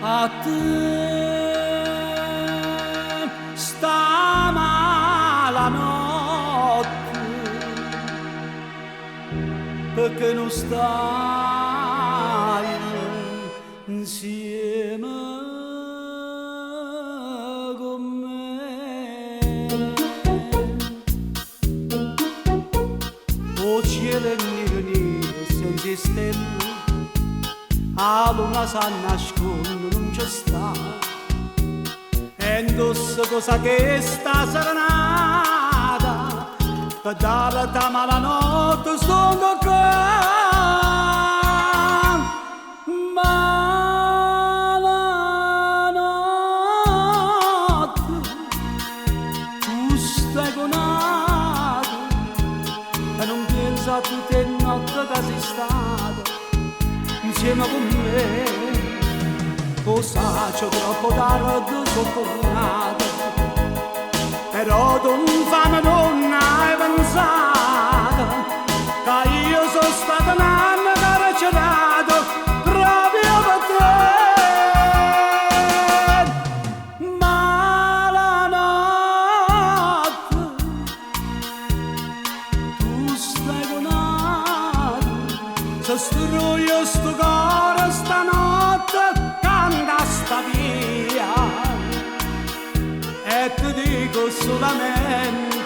a te sta mala notte perché non stai insieme con me. O cielo nero nero senza stelle, la luna si nasconde, non c'è sta, e indosso cosa che sta serenata, per dare la malanotte sono qua. Malanotte, tu stai conato, e non pensa a tutte le notti che sei stato insieme con me. Lo saccio troppo tardi sotto lunato, però tu infame non hai pensato che io sono stato un anno carcerato proprio per te. Malanotte, tu stai conato, se struio sto cuore stanotte canta sta via, e ti dico solamente